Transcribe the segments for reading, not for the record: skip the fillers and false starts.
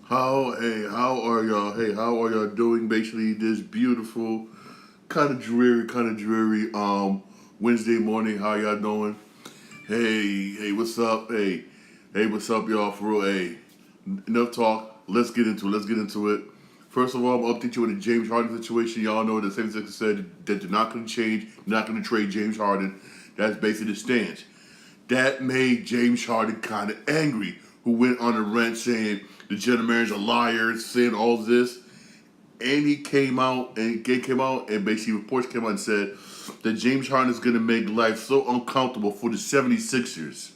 How are y'all? Hey, how are y'all doing? Basically, this beautiful, kind of dreary Wednesday morning. How y'all doing? Hey, what's up? Hey, what's up, y'all? For real, hey, enough talk. Let's get into it. First of all, I'm gonna update you on the James Harden situation. Y'all know the 76ers said that they're not going to change, not going to trade James Harden. That's basically the stance. That made James Harden kind of angry, who went on a rant saying the general manager's a liar, saying all this. And he came out and basically reports came out and said that James Harden is going to make life so uncomfortable for the 76ers.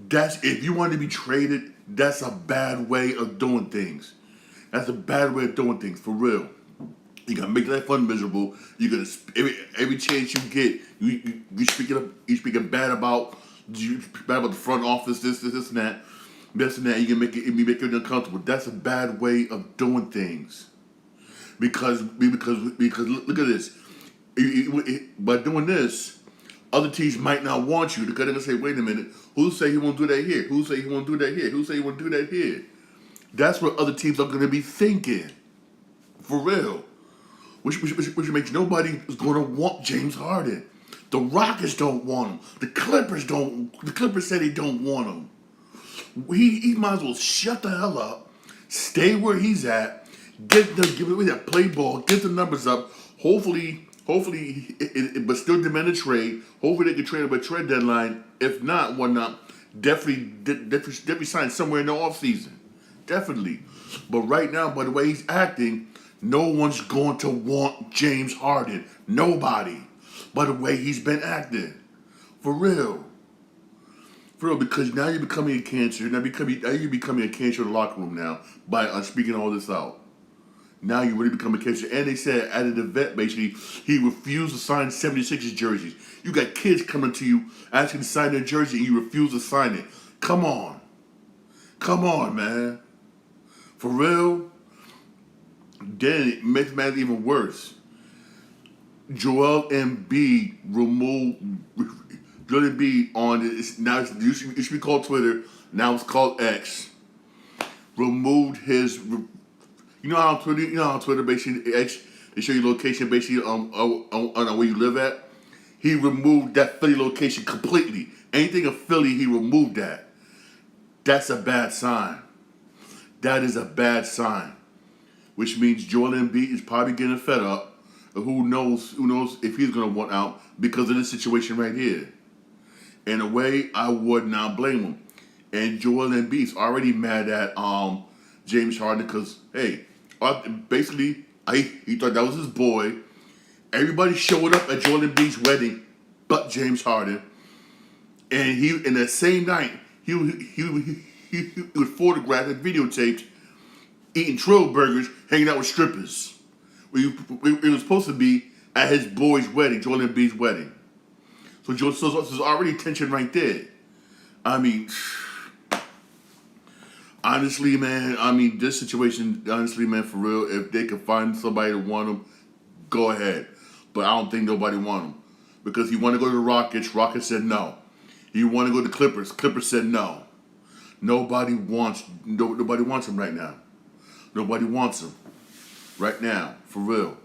If you want to be traded, that's a bad way of doing things. That's a bad way of doing things, for real. You gotta make life fun miserable. You gotta every chance you get, you speaking bad about the front office, this and that, and that. You can make it uncomfortable. That's a bad way of doing things. Because look at this. By doing this, other teams might not want you because they're gonna say, "Wait a minute, who say he won't do that here? Who say he won't do that here? Who say he won't do that here?" That's what other teams are gonna be thinking, for real. Which makes nobody is going to want James Harden. The Rockets don't want him. The Clippers don't. The Clippers say they don't want him. He might as well shut the hell up, stay where he's at, give away that play ball, get the numbers up. But still demand a trade. Hopefully they can trade him by trade deadline. If not, whatnot, definitely sign somewhere in the offseason. Definitely. But right now, by the way he's acting, no one's going to want James Harden. Nobody. By the way he's been acting. For real. For real, because now you're becoming a cancer. Now you're becoming a cancer in the locker room now by speaking all this out. Now you really become a cancer. And they said at an event, basically, he refused to sign 76ers jerseys. You got kids coming to you asking to sign their jersey and you refuse to sign it. Come on. Come on, man. For real? Then it makes matters even worse. Joel Embiid removed Joel Embiid on it used to be called Twitter, now it's called X. Removed his you know how on Twitter basically X they show you location basically on where you live at. He removed that Philly location completely. Anything in Philly, he removed that. That's a bad sign. That is a bad sign. Which means Joel Embiid is probably getting fed up. Who knows if he's gonna want out because of this situation right here. In a way, I would not blame him. And Joel Embiid's already mad at James Harden because hey, basically he thought that was his boy. Everybody showed up at Joel Embiid's wedding, but James Harden. And he in that same night he was photographed and videotaped eating Trill burgers, hanging out with strippers. It was supposed to be at his boy's wedding, Joel Embiid's wedding. So there's already tension right there. I mean, honestly, man. I mean, this situation, honestly, man, for real. If they can find somebody to want him, go ahead. But I don't think nobody want him because he wanted to go to the Rockets. Rockets said no. He wanted to go to the Clippers. Clippers said no. Nobody wants him right now. Nobody wants him right now, for real.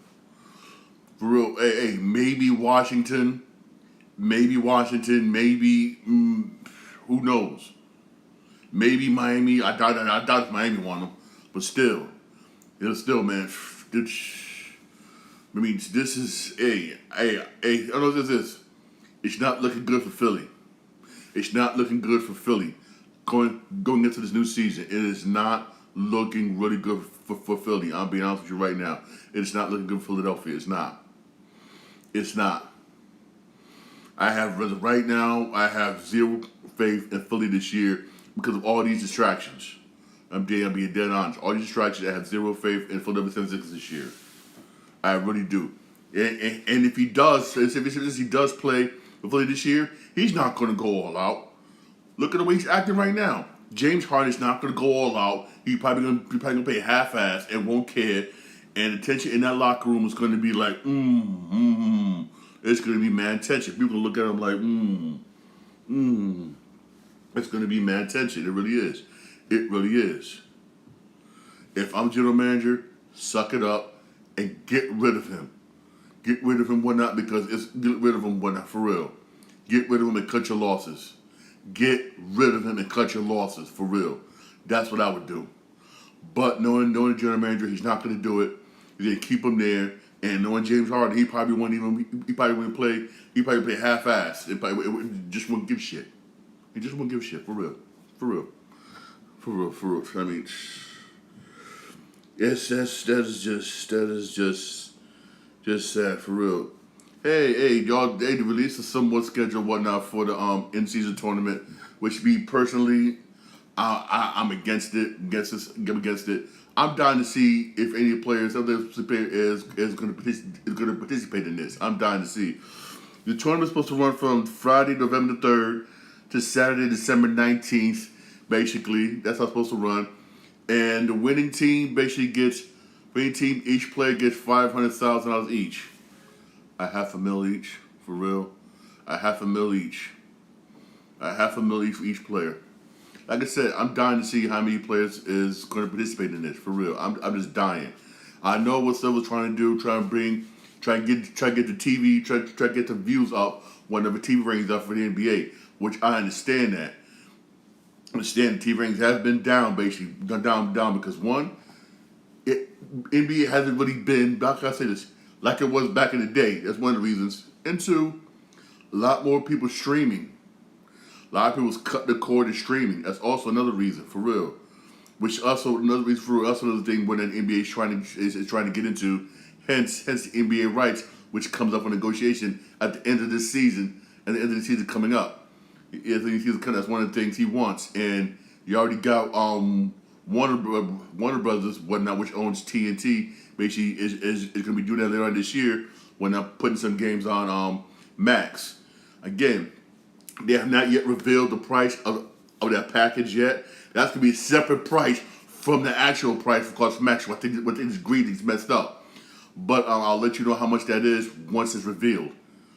For real. Hey, maybe Washington. Maybe Washington. Maybe who knows? Maybe Miami. I doubt if Miami want him, but still, man. I mean, this is I don't know what this is. It's not looking good for Philly. It's not looking good for Philly going into this new season. It is not looking really good for Philly. I'll be honest with you right now. It's not looking good for Philadelphia. It's not. It's not. Right now, I have zero faith in Philly this year because of all these distractions. I'm being dead honest. All these distractions, I have zero faith in Philadelphia 76ers this year. I really do. And if he does, if he does play for Philly this year, he's not going to go all out. Look at the way he's acting right now. James Harden is not going to go all out. He's probably going to play half-ass and won't care. And the tension in that locker room is going to be like, It's going to be mad tension. People look at him like, It's going to be mad tension. It really is. It really is. If I'm general manager, suck it up and get rid of him. Get rid of him, whatnot, because it's get rid of him, whatnot, for real. Get rid of him and cut your losses. Get rid of him and cut your losses, for real. That's what I would do. But knowing the general manager, he's not going to do it. He's going to keep him there. And knowing James Harden, he probably wouldn't play. He probably play half-assed. Just wouldn't give shit. He just wouldn't give shit, for real. For real. For real, for real. I mean, yes, that is just sad, for real. Hey, y'all, they released a somewhat schedule, whatnot, for the in-season tournament, which me personally, I'm against it. Against it. I'm dying to see if any players, is going to participate in this. I'm dying to see. The tournament's supposed to run from Friday, November the 3rd to Saturday, December 19th. Basically, that's how it's supposed to run. And the winning team each player gets $500,000 each. $500,000 each, for real. $500,000 each. $500,000 each for each player. Like I said, I'm dying to see how many players is going to participate in this, for real. I'm just dying. I know what Silver's trying to do, try to get the TV, try to get the views up whenever TV ratings up for the NBA, which I understand that. I understand the TV ratings have been down, basically, down because one, NBA hasn't really been, how can I say this, like it was back in the day. That's one of the reasons. And two, a lot more people streaming. A lot of people's cut the cord to streaming. That's also another reason, for real. Which also another reason for real. Also another thing where the NBA is trying to get into. Hence the NBA rights, which comes up for negotiation at the end of this season, and the end of the season coming up. That's one of the things he wants, and you already got Warner Brothers, whatnot, which owns TNT. Basically, is going to be doing that later on this year when I'm putting some games on Max. Again, they have not yet revealed the price of that package yet. That's going to be a separate price from the actual price, of course, Max. What things is greedy, it's messed up. But I'll let you know how much that is once it's revealed.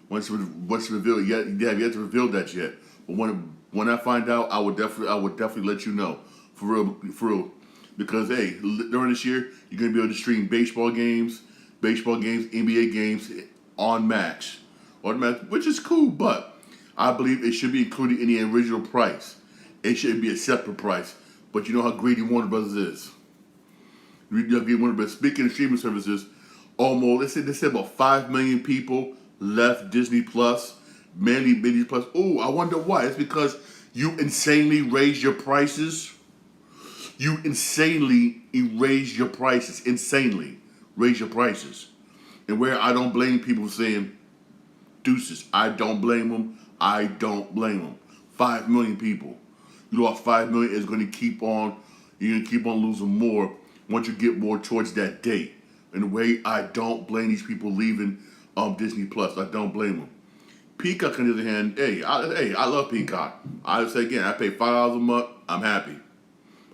Once it's revealed, you have yet to reveal that yet. But when I find out, I would definitely let you know, for real. Because hey, during this year, you're going to be able to stream baseball games, NBA games on Max, which is cool. But I believe it should be included in the original price. It shouldn't be a separate price. But you know how greedy Warner Brothers is. Speaking of streaming services, almost they said about 5 million people left Disney Plus, mainly Disney Plus. Oh, I wonder why. It's because you insanely raised your prices. You insanely raised your prices. Insanely raise your prices. And where I don't blame people for saying deuces. I don't blame them. 5 million people. You lost 5 million. It's going to keep on. You're going to keep on losing more once you get more towards that date. In a way, I don't blame these people leaving Disney Plus. I don't blame them. Peacock, on the other hand, I love Peacock. I would say again, I pay $5 a month. I'm happy.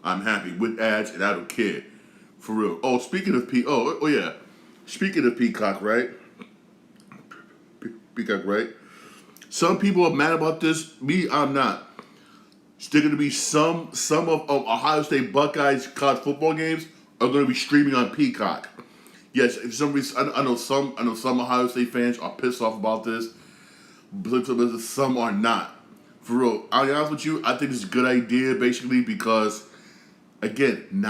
I'm happy with ads, and I don't care, for real. Oh, speaking of speaking of Peacock, right? Peacock, right? Some people are mad about this. Me, I'm not. There's going to be some of Ohio State Buckeyes college football games are going to be streaming on Peacock. Yes, for some reason, I know some Ohio State fans are pissed off about this, but some are not. For real, I'll be honest with you, I think it's a good idea, basically, because again, you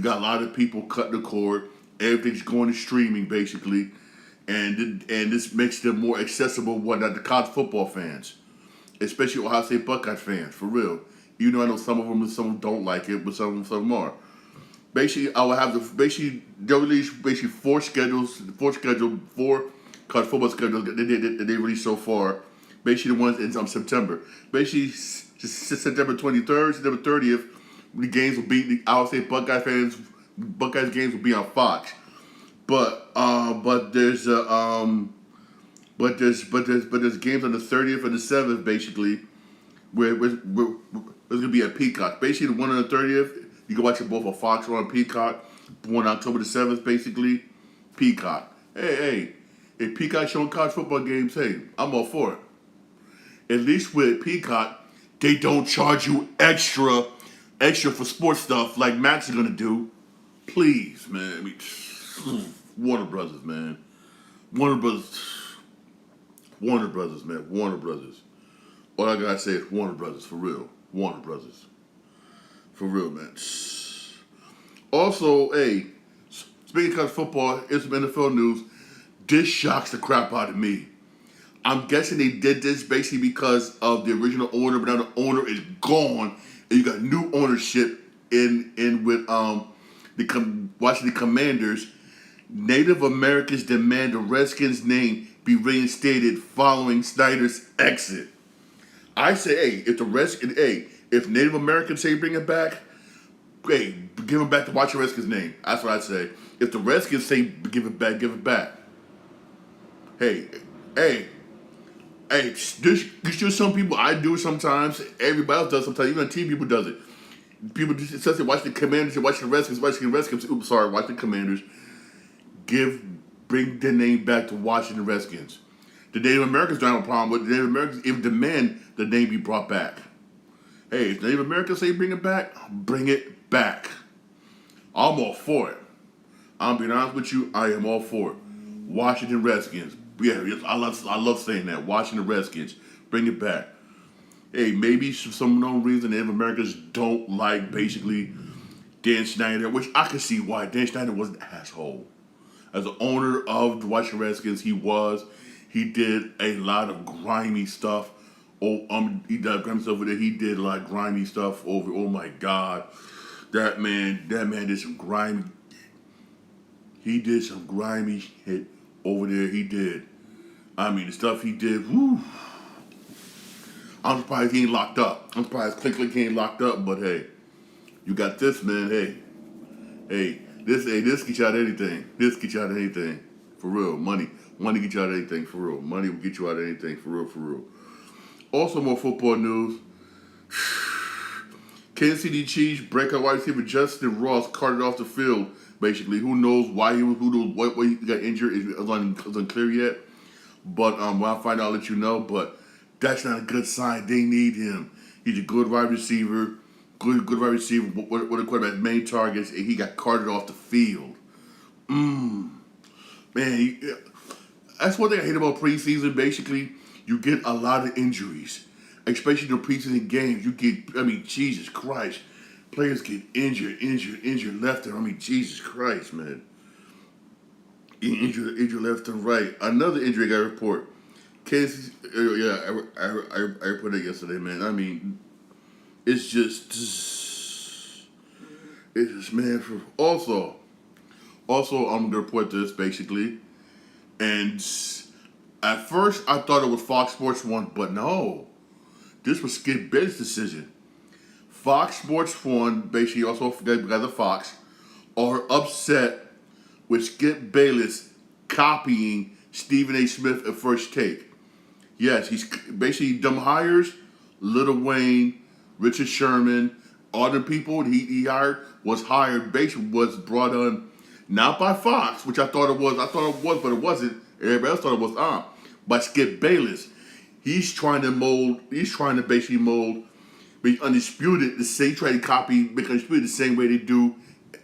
got a lot of people cutting the cord. Everything's going to streaming, basically, and this makes them more accessible. To college football fans, especially Ohio State Buckeyes fans, for real. Even though I know some of them don't like it, but some of them are. Basically, I will have they'll release four college football schedules that they released so far. Basically, the ones in September. Basically, September 23rd, September 30th, the games will be I would say Buckeyes games will be on Fox. But there's games on the 30th and the 7th, basically, where there's gonna be a Peacock. Basically, the one on the 30th, you can watch it both on Fox or on Peacock. One on October the 7th, basically, Peacock. Hey, if Peacock showing college football games, hey, I'm all for it. At least with Peacock, they don't charge you extra extra for sports stuff like Max is gonna do. Please, man. I mean, Warner Brothers, man. Warner Brothers. Warner Brothers, man. Warner Brothers. All I gotta say is Warner Brothers, for real. Warner Brothers. For real, man. Also, hey, speaking of football, it's some NFL news. This shocks the crap out of me. I'm guessing they did this basically because of the original owner, but now the owner is gone, and you got new ownership in with Washington Commanders. Native Americans demand the Redskins name be reinstated following Snyder's exit. I say, hey, if Native Americans say bring it back, hey, give it back to Washington Redskins name. That's what I say. If the Redskins say give it back, give it back. Hey, hey, hey, there's just some people, I do it sometimes, everybody else does sometimes, even TV people does it. People just, especially watch the Commanders, watch the Redskins, watch the Commanders, bring the name back to Washington Redskins. The Native Americans don't have a problem with it. The Native Americans even demand the name be brought back. Hey, if Native Americans say bring it back, bring it back. I'm all for it. I'm being honest with you, I am all for it. Washington Redskins. Yeah, I love saying that. Washington Redskins. Bring it back. Hey, maybe for some known reason Native Americans don't like basically Dan Snyder, which I can see why. Dan Snyder was an asshole. As the owner of the Washington Redskins, he did a lot of grimy stuff. He did grimy stuff over there. He did a lot of grimy stuff over. Oh my God, that man did some grimy. He did some grimy shit over there. He did. I mean, the stuff he did. Whew. I'm surprised he ain't locked up. I'm surprised Click ain't locked up. But hey, you got this, man. Hey, this gets you out of anything. This gets you out of anything. For real, money gets you out of anything. For real, money will get you out of anything. For real. Also, more football news. Kansas City Chiefs breakout wide receiver Justin Ross carted off the field. Basically, who knows why who knows what he got injured is unclear yet. But when I find out, I'll let you know. But that's not a good sign. They need him. He's a good wide receiver. Good wide receiver. What the quarterback's main targets, and he got carted off the field. Man, that's one thing I hate about preseason. Basically, you get a lot of injuries, especially in the preseason games. Jesus Christ, players get injured left and Jesus Christ, man. Injured left and right. Another injury I got to report. Kansas, I reported it yesterday, man. It's just, man. Also, I'm gonna report this basically, and at first I thought it was Fox Sports 1, but no, this was Skip Bayless' decision. Fox Sports 1, basically also because of Fox, are upset with Skip Bayless copying Stephen A. Smith at First Take. Yes, he's basically dumb hires. Lil Wayne, Richard Sherman, all the people he hired was brought on not by Fox, which I thought it was, but it wasn't. Everybody else thought it was by Skip Bayless. He's trying to basically mold be undisputed. He tried to copy Make Undisputed the same way they do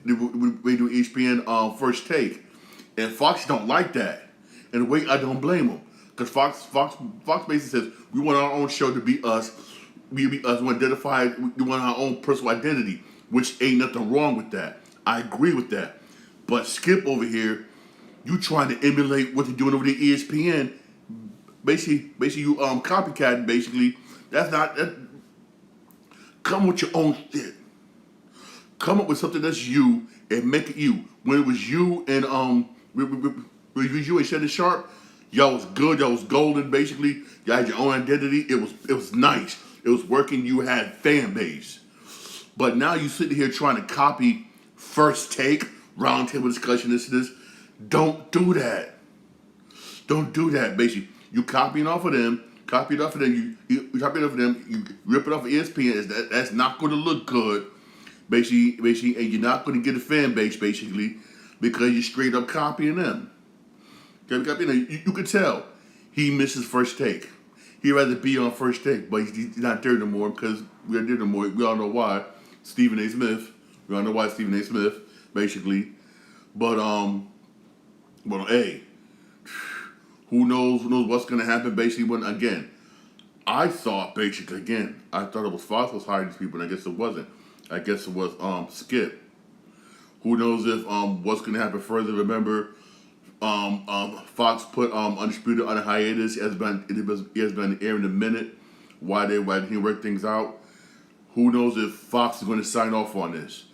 ESPN First Take. And Fox don't like that. In a way, I don't blame them. Because Fox basically says, we want our own show to be us. We want our own personal identity, which ain't nothing wrong with that. I agree with that. But Skip over here, you trying to emulate what they're doing over the ESPN. Basically you copycat. Basically, come with your own shit. Come up with something that's you and make it you. When it was you and Shannon Sharp, y'all was good. Y'all was golden. Basically, y'all had your own identity. It was nice. It was working. You had fan base. But now you sitting here trying to copy First Take, roundtable discussion. This. Don't do that. Don't do that. Basically, you copying off of them. You copying off of them. You rip it off of ESPN. That's not going to look good. Basically, and you're not going to get a fan base, basically, because you're straight up copying them. You could tell he misses First Take. He'd rather be on First Take, but he's not there no more because we're there no more. We all know why. Stephen A. Smith. We all know why Stephen A. Smith, basically. But hey, who knows what's gonna happen basically when again. I thought basically again, I thought it was Fox was hiring these people, and I guess it wasn't. I guess it was Skip. Who knows if what's gonna happen further? Remember, Fox put Undisputed on a hiatus. It has been airing a minute. Why they work things out? Who knows if Fox is going to sign off on this?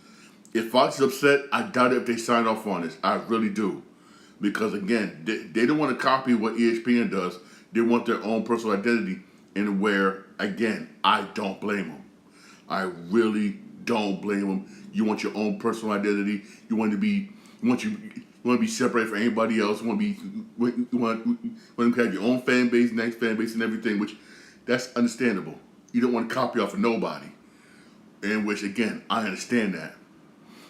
If Fox is upset, I doubt it if they sign off on this. I really do. Because again, they don't want to copy what ESPN does. They want their own personal identity. And where, again, I don't blame them. I really don't blame them. You want your own personal identity. You want to be separated from anybody else. You want to have your own fan base, next fan base, and everything. Which that's understandable. You don't want to copy off of nobody. In which, again, I understand that.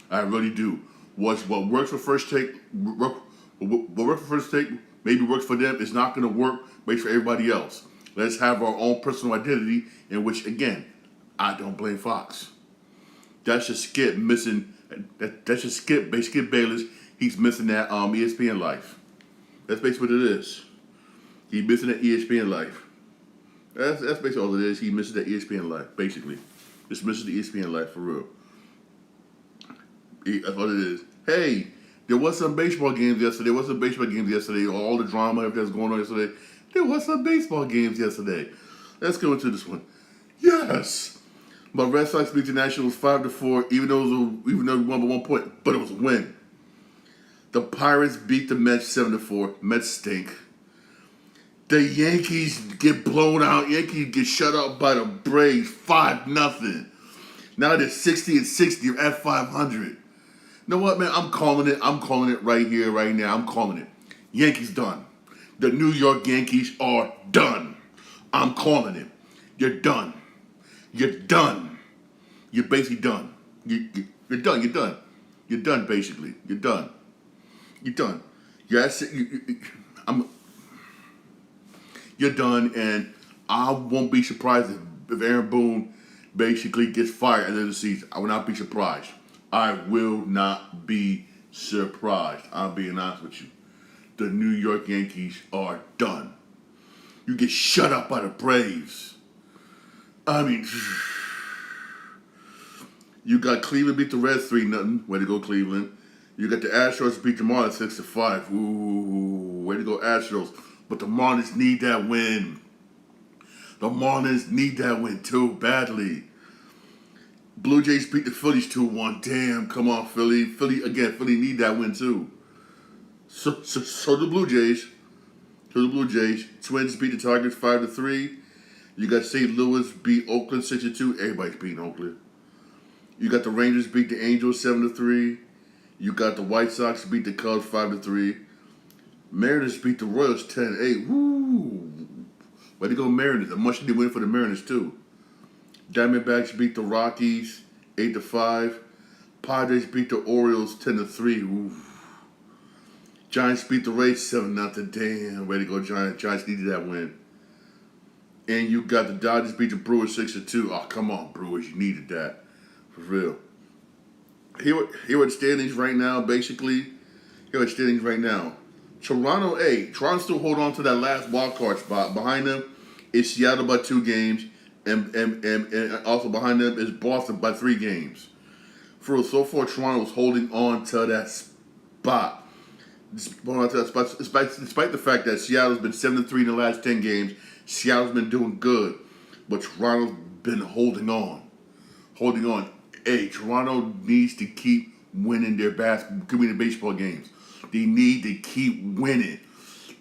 I really do. What works for First Take, what works for First Take, maybe works for them. It's not going to work based for everybody else. Let's have our own personal identity, in which, again, I don't blame Fox. That's just Skip missing. That's just Skip. Basically, Skip Bayless. He's missing that ESPN life. That's basically what it is. He's missing that ESPN life. That's basically all it is. He misses that ESPN life, basically. Just misses the ESPN life for real. That's what it is. Hey, there was some baseball games yesterday. All the drama that's going on yesterday. There was some baseball games yesterday. Let's go into this one. Yes, but Red Sox beat the Nationals 5-4. Even though we won by 1 point, but it was a win. The Pirates beat the Mets 7-4. Mets stink. The Yankees get blown out. Yankees get shut out by the Braves 5-0. Now they're 60-60. They're at 500. You know what, man? I'm calling it. I'm calling it right here, right now. I'm calling it. Yankees done. The New York Yankees are done. I'm calling it. You're done. You're done. You're basically done. You're done. You're done. You're done, basically. You're done. You're done. You're done, and I won't be surprised if Aaron Boone basically gets fired at the end of the season. I will not be surprised. I will not be surprised. I'm being honest with you. The New York Yankees are done. You get shut up by the Braves. I mean, you got Cleveland beat the Reds 3-0. Way to go, Cleveland. You got the Astros beat the Marlins 6-5. Ooh, way to go, Astros. But the Marlins need that win. The Marlins need that win too badly. Blue Jays beat the Phillies 2-1. Damn, come on, Philly. Philly need that win too. So the Blue Jays. Twins beat the Tigers 5-3. You got St. Louis beat Oakland 6-2. Everybody's beating Oakland. You got the Rangers beat the Angels 7-3. You got the White Sox beat the Cubs 5-3. Mariners beat the Royals 10-8. Woo! Way to go, Mariners. A much-needed win for the Mariners too. Diamondbacks beat the Rockies 8-5. Padres beat the Orioles 10-3. Ooh. Giants beat the Rays 7-0. Damn, way to go, Giants. Giants needed that win. And you got the Dodgers beat the Brewers 6-2. Oh, come on, Brewers. You needed that. For real. Here are the standings right now, basically. Here are the standings right now. Toronto still hold on to that last wild card spot. Behind them is Seattle by 2 games. And also behind them is Boston by 3 games. So far, Toronto is holding on to that spot. Despite the fact that Seattle's been 7-3 in the last 10 games, Seattle's been doing good. But Toronto's been holding on. Hey, Toronto needs to keep winning their baseball games. They need to keep winning.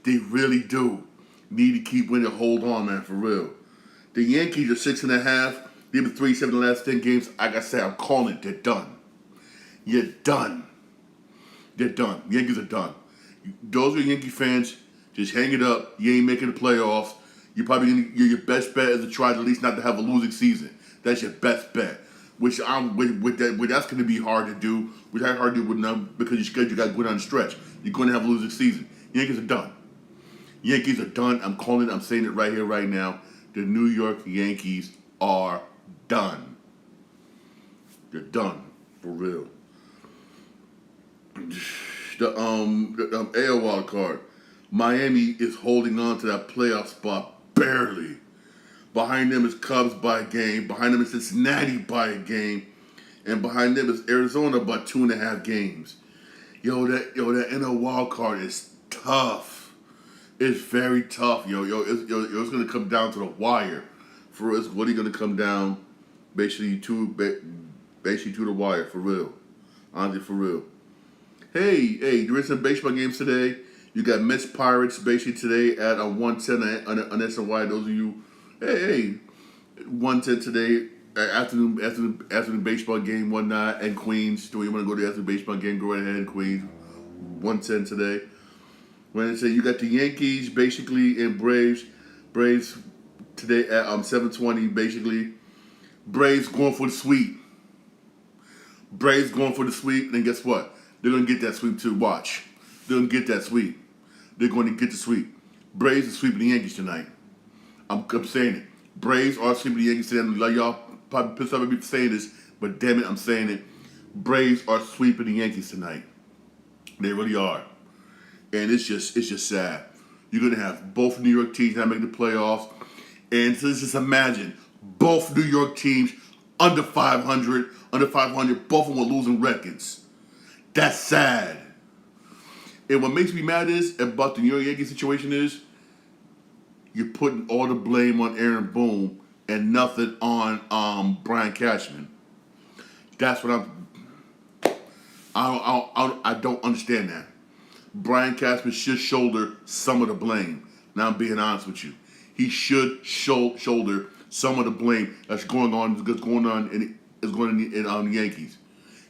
They really do. Need to keep winning. Hold on, man, for real. The Yankees are 6.5. They've been 3-7 in the last 10 games. Like I said, I'm calling it. They're done. You're done. They're done. Yankees are done. Those are Yankee fans. Just hang it up. You ain't making the playoffs. Your best bet is to try at least not to have a losing season. That's your best bet. Which that's going to be hard to do. Which I hard to do with them because you got to go down the stretch. You're going to have a losing season. Yankees are done. Yankees are done. I'm calling it. I'm saying it right here, right now. The New York Yankees are done. You're done. For real. The AL wild card. Miami is holding on to that playoff spot barely. Behind them is Cubs by a game. Behind them is Cincinnati by a game. And behind them is Arizona by 2.5 games. That NL wild card is tough. It's very tough, it's gonna come down to the wire. For us, what are you gonna come down, basically to the wire, for real, honestly, for real. Hey, there is some baseball games today. You got Mets Pirates basically today at 1:10 on SNY. Those of you, hey, 1:10 today. Afternoon baseball game, whatnot, and Queens. Do you want to go to the afternoon baseball game? Go right ahead, Queens. 1:10 today. When I say you got the Yankees basically and Braves today at 7:20 basically. Braves going for the sweep. Then guess what? They're gonna get that sweep too. Watch. They're gonna get that sweep. They're going to get the sweep. Braves are sweeping the Yankees tonight. I'm saying it. Braves are sweeping the Yankees tonight. Like y'all probably pissed off at me for saying this, but damn it, I'm saying it. Braves are sweeping the Yankees tonight. They really are. And it's just sad. You're gonna have both New York teams not make the playoffs. And so let's just imagine both New York teams under 500, both of them are losing records. That's sad. And what makes me mad is about the New York Yankees situation is you're putting all the blame on Aaron Boone and nothing on Brian Cashman. That's what I don't understand that. Brian Cashman should shoulder some of the blame. Now I'm being honest with you. He should shoulder some of the blame that's going on in the Yankees.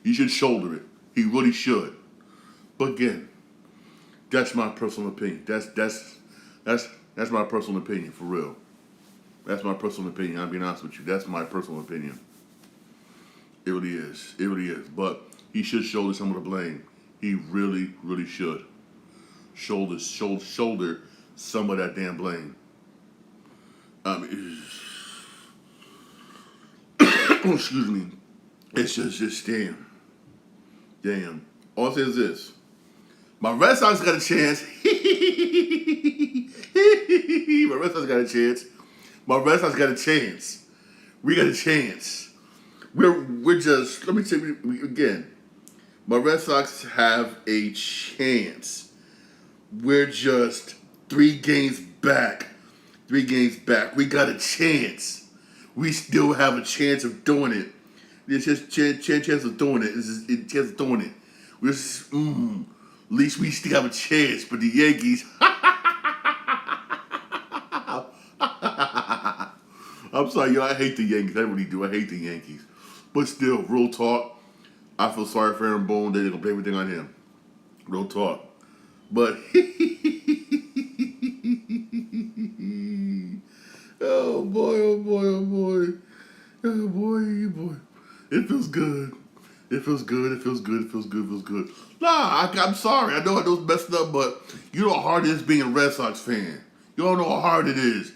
He should shoulder it. He really should. But again, that's my personal opinion. That's my personal opinion, for real. That's my personal opinion. I'm being honest with you. That's my personal opinion. It really is. It really is. But he should shoulder some of the blame. He really, really should. Shoulder some of that damn blame. Excuse me. It's just damn. All I say is this. My Red Sox got a chance. My Red Sox got a chance. My Red Sox got a chance. We got a chance. We're just, let me tell you again. My Red Sox have a chance. We're just 3 games back. 3 games back. We got a chance. We still have a chance of doing it. There's just chance of doing it. It's a chance of doing it. We're just, at least we still have a chance. But the Yankees, I'm sorry, I hate the Yankees. I really do. I hate the Yankees. But still, real talk, I feel sorry for Aaron Boone. They're going to blame everything on him. Real talk. But, oh boy. It feels good. It feels good. Nah, I'm sorry. I know it's messed up, but you know how hard it is being a Red Sox fan. You don't know how hard it is.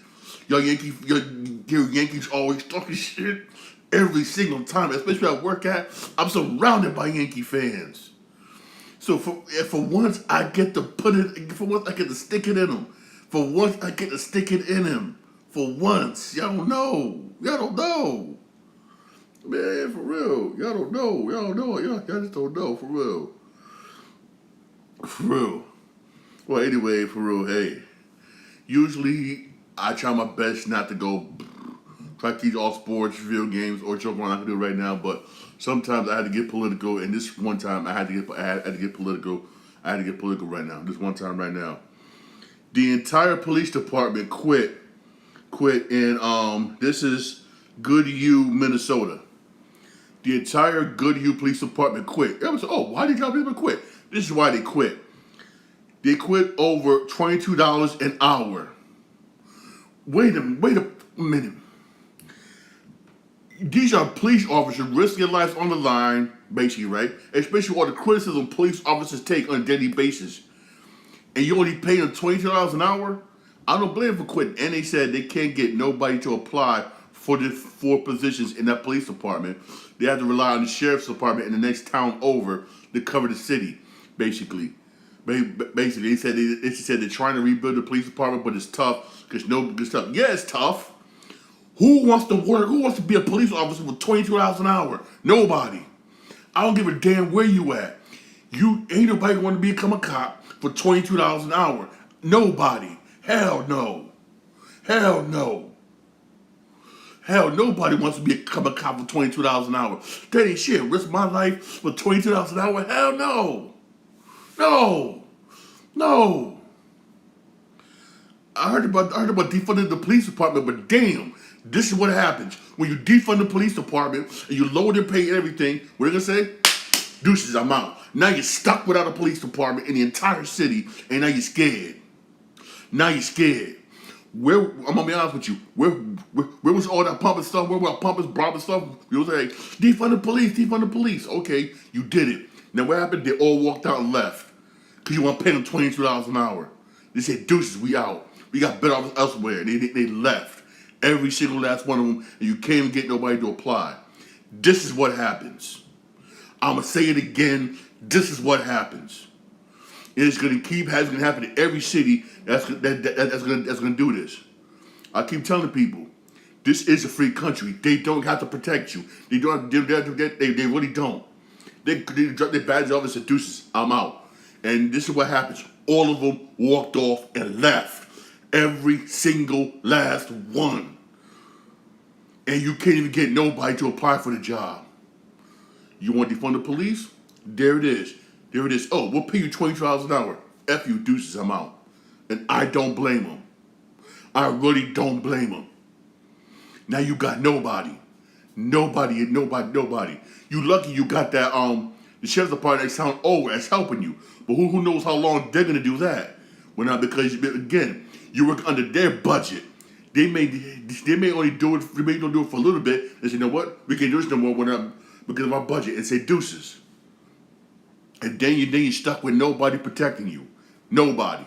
Your Yankees always talking shit every single time, especially at work at. I'm surrounded by Yankee fans. So for once, I get to put it. For once, I get to stick it in them. For once, I get to stick it in him. For once, y'all don't know. Man, for real. Y'all don't know. Y'all just don't know, for real. Well, anyway, for real, hey. Usually, I try my best not to try to teach all sports, video games, or joke around. I can do it right now, but sometimes I had to get political, and this one time I had to get political. I had to get political right now. This one time right now. The entire police department quit, and this is Goodhue, Minnesota. The entire Goodhue Police Department quit. Everyone said, oh, why did y'all people quit? This is why they quit. They quit over $22 an hour. Wait a minute. These are police officers risking their lives on the line, basically, right? Especially all the criticism police officers take on a daily basis. And you only pay them $22 an hour? I don't blame them for quitting. And they said they can't get nobody to apply for the four positions in that police department. They have to rely on the sheriff's department in the next town over to cover the city, basically. Basically, they said they're trying to rebuild the police department, but it's tough because it's tough. Yeah, it's tough. Who wants to work? Who wants to be a police officer for $22 an hour? Nobody. I don't give a damn where you at. You ain't nobody want to become a cop for $22 an hour. Nobody. Hell no. Hell no. Hell, nobody wants to become a cop for $22 an hour. That ain't shit. Risk my life for $22 an hour? Hell no. No. No. I heard about defunding the police department, but damn, this is what happens. When you defund the police department and you lower their pay and everything, what are they gonna say? Deuces, I'm out. Now you're stuck without a police department in the entire city, and now you're scared. Now you're scared. I'm gonna be honest with you. Where was all that pumping stuff? Where were pumping, brothers stuff? You was like, defund the police. Okay, you did it. Now what happened? They all walked out and left. Because you want to pay them $22 an hour. They said, deuces, we out. We got better offers elsewhere. They left. Every single last one of them, and you can't even get nobody to apply. This is what happens. I'm going to say it again. This is what happens. It's going to happen in every city that's going to do this. I keep telling people, this is a free country. They don't have to protect you. They don't. They really don't. They drop their badge off and said, deuces, I'm out. And this is what happens. All of them walked off and left. Every single last one. And you can't even get nobody to apply for the job. You want to defund the police? There it is. There it is. Oh, we'll pay you $22 an hour. F you, deuces, I'm out. And I don't blame them. I really don't blame them. Now you got nobody. Nobody. You lucky you got that, the sheriff's department next town over that's helping you. But who knows how long they're going to do that? Well, not because, again, you work under their budget. They may only do it for a little bit. They say, you know what? We can't do this no more because of our budget. And say deuces. And then you're stuck with nobody protecting you. Nobody.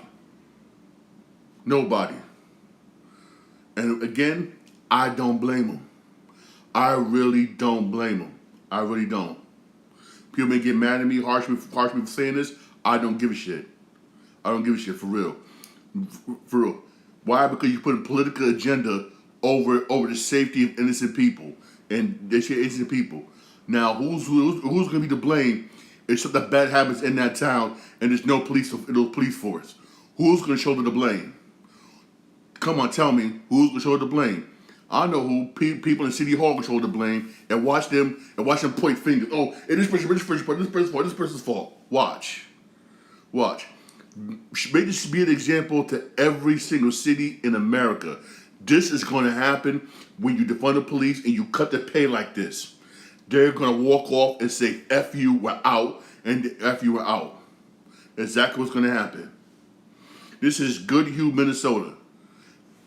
And again, I don't blame them. I really don't blame them. I really don't. People may get mad at me, harsh me for saying this. I don't give a shit. I don't give a shit, for real. For real. Why? Because you put a political agenda over the safety of innocent people. And they say innocent people. Now, who's going to be to blame if something bad happens in that town and there's no police force? Who's going to shoulder the blame? Come on, tell me, who's going to shoulder the blame? I know who. People in City Hall can shoulder the blame and watch them point fingers. Oh, this person's fault. Watch. Make this be an example to every single city in America. This is going to happen when you defund the police and you cut the pay like this. They're going to walk off and say, F you, we're out, and F you, we're out. Exactly what's going to happen. This is Goodhue, Minnesota.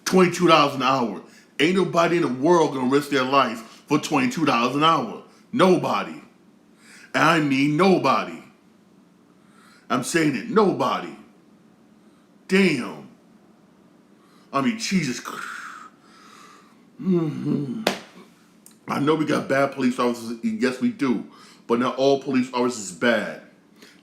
$22 an hour. Ain't nobody in the world going to risk their life for $22 an hour. Nobody. And I mean nobody. I'm saying it, nobody. Damn. I mean, Jesus Christ. I know we got bad police officers. Yes, we do. But not all police officers is bad.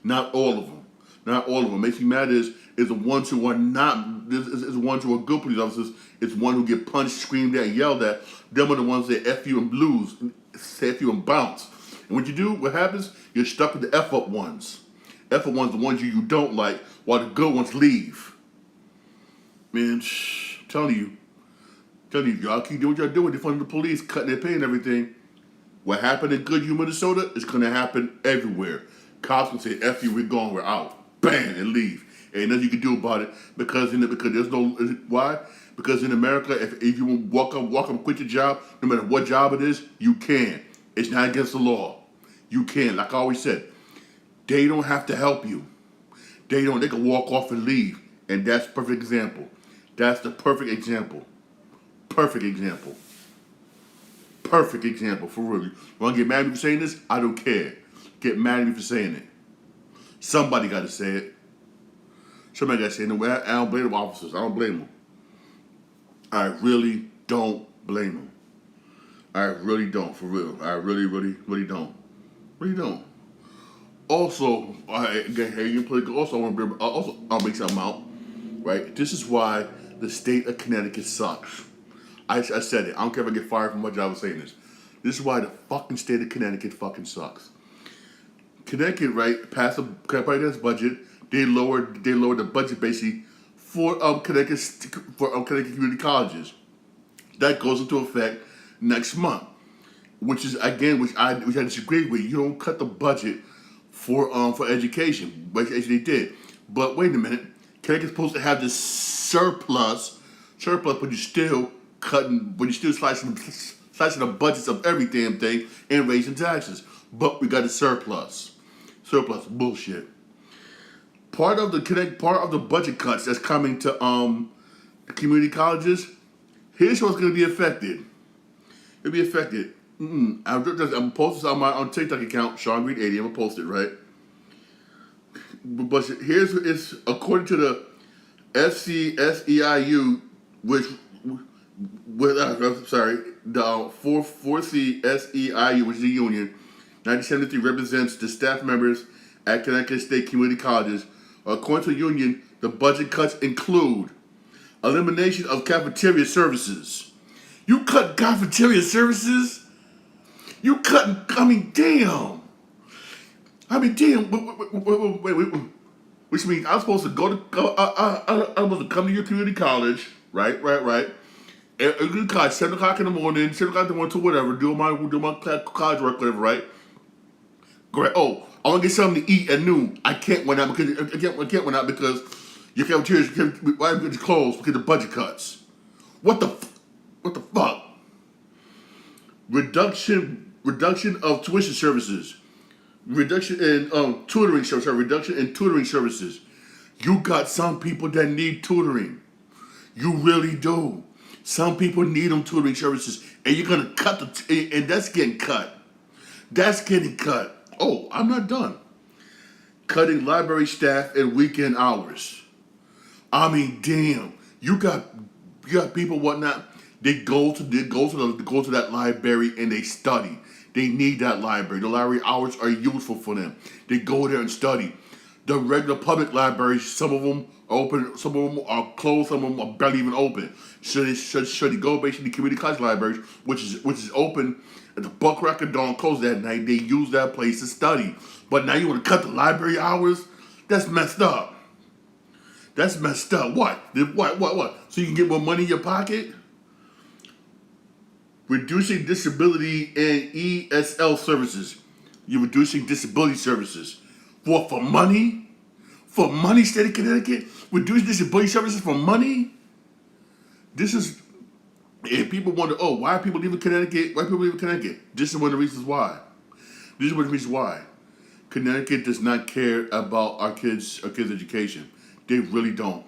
Not all of them. Not all of them. Makes me mad is the ones who are not, is the ones who are good police officers. It's one who get punched, screamed at, yelled at. Them are the ones that F you and blues, say F you and bounce. And what you do, what happens? You're stuck with the F up ones. F up ones, the ones you don't like, while the good ones leave. Man, I'm telling you, y'all keep doing what y'all doing. Defunding the police, cutting their pay and everything. What happened in Goodhue, Minnesota is going to happen everywhere. Cops can say, F you, we're gone, we're out. Bam, and leave. Ain't nothing you can do about it because there's no, why? Because in America, if you walk up and quit your job, no matter what job it is, you can. It's not against the law. You can. Like I always said, they don't have to help you. They can walk off and leave. And that's a perfect example. That's the perfect example. Perfect example, for real. You want to get mad at me for saying this? I don't care. Get mad at me for saying it. Somebody got to say it. Somebody got to say it. I don't blame the officers. I don't blame them. I really don't blame them. I really don't, for real. I really don't. Really don't. Also, again, here you political. Also, I want to bring, also I'll make something out. Right. This is why the state of Connecticut sucks. I said it. I don't care if I get fired from my job for saying this. This is why the fucking state of Connecticut fucking sucks. Connecticut, right, passed a budget. They lowered the budget basically for Connecticut community colleges. That goes into effect next month, which is again which I disagree with. You don't cut the budget for education, which actually they did. But wait a minute, Connecticut's supposed to have this surplus, but you're still slicing the budgets of every damn thing and raising taxes. But we got a surplus. Surplus bullshit. Part of the budget cuts that's coming to community colleges. Here's what's going to be affected. It'll be affected. I'm posting this on my TikTok account, Sean Green 80. I'm gonna post it, right? But it's according to the FCSEIU, the 4CSEIU, which is the union. 1973 represents the staff members at Connecticut State Community Colleges. According to the union, the budget cuts include elimination of cafeteria services. You cut cafeteria services? You cutting? I mean, damn. Wait. Which means I'm supposed to I'm supposed to come to your community college, right? Community college, 7 o'clock in the morning, 7 o'clock in the morning to whatever. Do my college work, whatever, right? Great. Oh, I want to get something to eat at noon. I can't went out because your cafeteria's closed because of budget cuts. What the fuck? Reduction of tuition services. Reduction in tutoring services. You got some people that need tutoring. You really do. Some people need them tutoring services, and you're gonna cut and that's getting cut. That's getting cut. Oh, I'm not done. Cutting library staff and weekend hours. I mean, damn. You got people whatnot. They go to that library and they study. They need that library. The library hours are useful for them. They go there and study. The regular public libraries, some of them are open, some of them are closed, some of them are barely even open. Should they go basically to community college libraries, which is open at the buck crack of dawn, closed that night. They use that place to study. But now you want to cut the library hours? That's messed up. That's messed up. What? So you can get more money in your pocket? Reducing disability and ESL services. You're reducing disability services. What, for money? For money, state of Connecticut? Reducing disability services for money? This is, and people wonder, oh, why are people leaving Connecticut? This is one of the reasons why. Connecticut does not care about our kids' education. They really don't.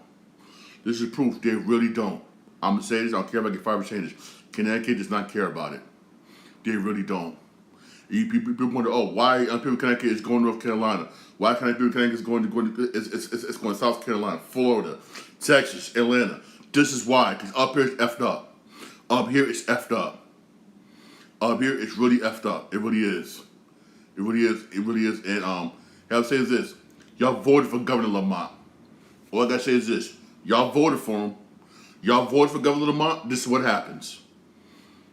This is proof. They really don't. I'm going to say this. I don't care if I get 5% this. Connecticut does not care about it. They really don't. People wonder, oh, why people in Connecticut is going to North Carolina? Why Connecticut is going to South Carolina, Florida, Texas, Atlanta? This is why. Because up here it's effed up. Up here it's effed up. Up here it's really effed up. It really is. And I'll say is this. Y'all voted for Governor Lamont. All I gotta say is this. Y'all voted for him. Y'all voted for Governor Lamont. This is what happens.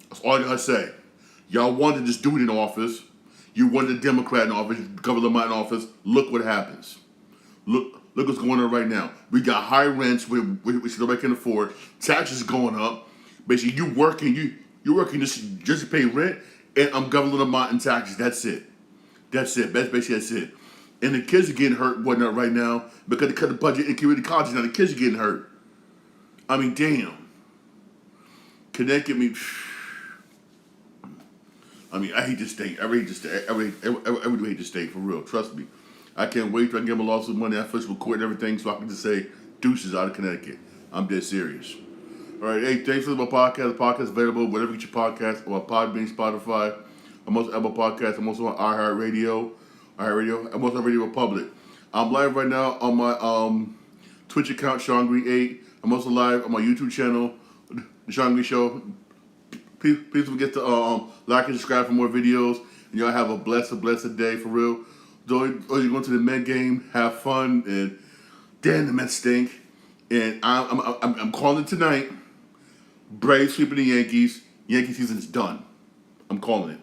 That's all I gotta say. Y'all wanted this dude in office. You wanted a Democrat in office, Governor Lamont in office. Look what happens. Look what's going on right now. We got high rents, which nobody can afford. Taxes going up. Basically, you're working just to pay rent, and I'm Governor Lamont in taxes. That's it. That's it. And the kids are getting hurt, whatnot, right now because they cut the budget in community colleges. Now the kids are getting hurt. I mean, damn. Connecticut, I hate this state. I really hate this state, for real. Trust me. I can't wait till I get my lawsuit money. I first record and everything so I can just say deuces out of Connecticut. I'm dead serious. All right, hey, thanks for my podcast. The podcast is available wherever you get your podcast, on Podbean, Spotify. I'm also on Apple Podcasts. I'm also on iHeartRadio. I'm also on Radio Republic. I'm live right now on my Twitch account, Sean Green 8. I'm also live on my YouTube channel, The Sean Green Show. Please don't forget to like and subscribe for more videos. And y'all have a blessed day for real. Or you're going to the Met game, have fun, and damn, the Mets stink. And I'm calling tonight. Braves sweeping the Yankees. Yankee season's done. I'm calling it.